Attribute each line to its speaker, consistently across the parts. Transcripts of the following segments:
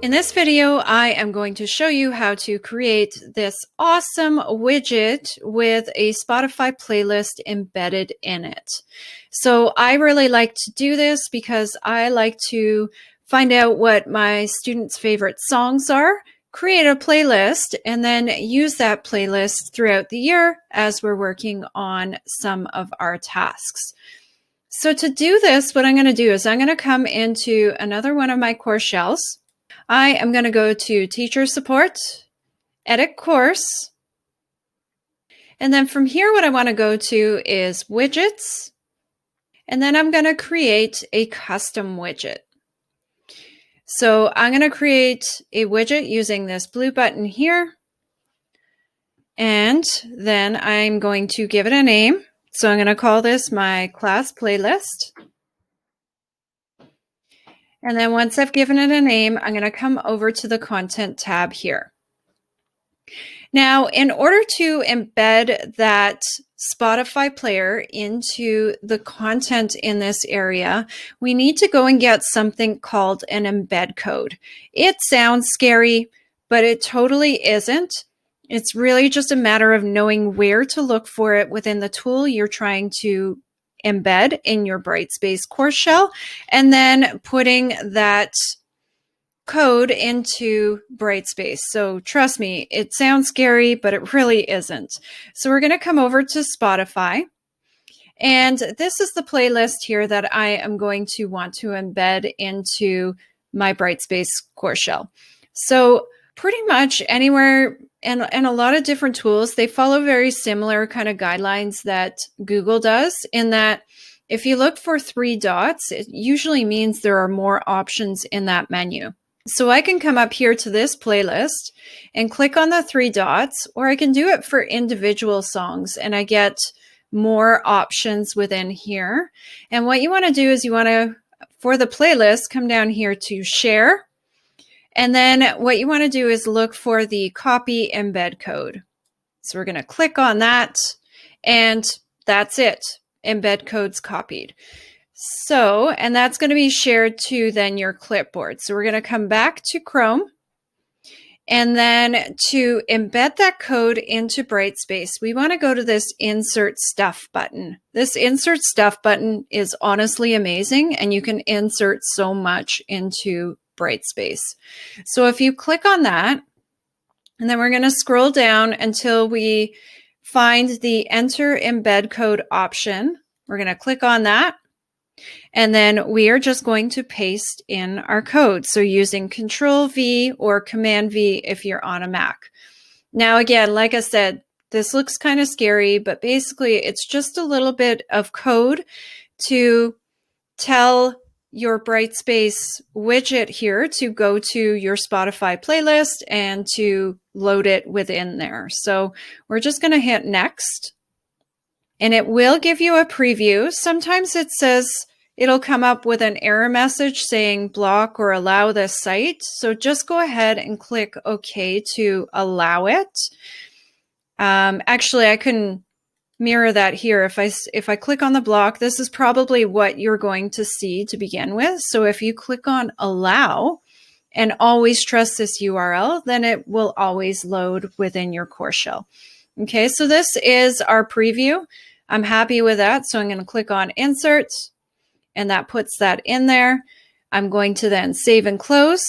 Speaker 1: In this video, I am going to show you how to create this awesome widget with a Spotify playlist embedded in it. So I really like to do this because I like to find out what my students' favorite songs are, create a playlist, and then use that playlist throughout the year as we're working on some of our tasks. So to do this, what I'm going to do is I'm going to come into another one of my course shells. I am going to go to Teacher Support, Edit Course, and then from here what I want to go to is Widgets, and then I'm going to create a custom widget. So I'm going to create a widget using this blue button here, and then I'm going to give it a name. So I'm going to call this my class playlist. And then once I've given it a name, I'm going to come over to the Content tab here. Now, in order to embed that Spotify player into the content in this area, we need to go and get something called an embed code. It sounds scary, but it totally isn't. It's really just a matter of knowing where to look for it within the tool you're trying to embed in your Brightspace course shell, and then putting that code into Brightspace. So trust me, it sounds scary, but it really isn't. So we're going to come over to Spotify, and this is the playlist here that I am going to want to embed into my Brightspace course shell. So pretty much anywhere and a lot of different tools, they follow very similar kind of guidelines that Google does, in that if you look for 3 dots, it usually means there are more options in that menu. So I can come up here to this playlist and click on the 3 dots, or I can do it for individual songs and I get more options within here. And what you want to do is you want to, for the playlist, come down here to share. And then what you want to do is look for the copy embed code. So we're going to click on that, and that's it. Embed code's copied. So, and that's going to be shared to then your clipboard. So we're going to come back to Chrome, and then to embed that code into Brightspace, we want to go to this Insert Stuff button. This Insert Stuff button is honestly amazing, and you can insert so much into Brightspace. So if you click on that, and then we're going to scroll down until we find the Enter Embed Code option. We're going to click on that, and then we are just going to paste in our code. So using Control V or Command V if you're on a Mac. Now again, like I said, this looks kind of scary, but basically it's just a little bit of code to tell your Brightspace widget here to go to your Spotify playlist and to load it within there. So we're just going to hit next, and it will give you a preview. Sometimes it says it'll come up with an error message saying block or allow this site. So just go ahead and click OK to allow it. Actually, I can mirror that here. If I click on the block, this is probably what you're going to see to begin with. So if you click on allow and always trust this URL, then it will always load within your course shell. Okay, so this is our preview. I'm happy with that. So I'm going to click on insert, and that puts that in there. I'm going to then save and close.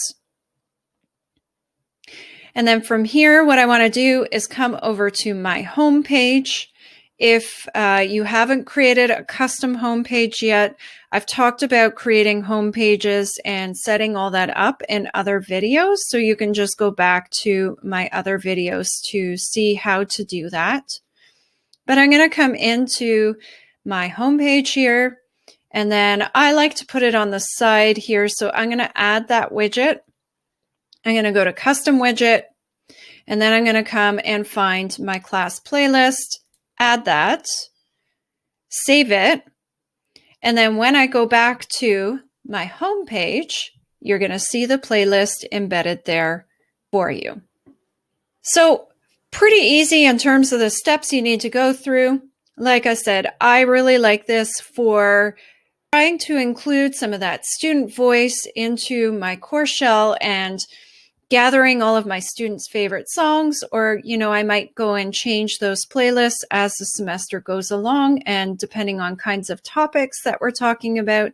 Speaker 1: And then from here, what I want to do is come over to my home page. If you haven't created a custom home page yet, I've talked about creating home pages and setting all that up in other videos. So you can just go back to my other videos to see how to do that. But I'm going to come into my home page here, and then I like to put it on the side here. So I'm going to add that widget. I'm going to go to Custom Widget, and then I'm going to come and find my class playlist. Add that, save it, and then when I go back to my home page, you're going to see the playlist embedded there for you. So pretty easy in terms of the steps you need to go through. Like I said, I really like this for trying to include some of that student voice into my core shell and gathering all of my students' favorite songs, or, I might go and change those playlists as the semester goes along, and depending on kinds of topics that we're talking about,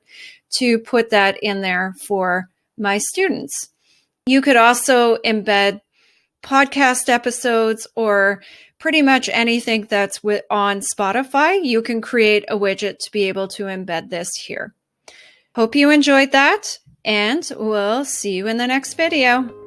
Speaker 1: to put that in there for my students. You could also embed podcast episodes or pretty much anything that's on Spotify. You can create a widget to be able to embed this here. Hope you enjoyed that, and we'll see you in the next video.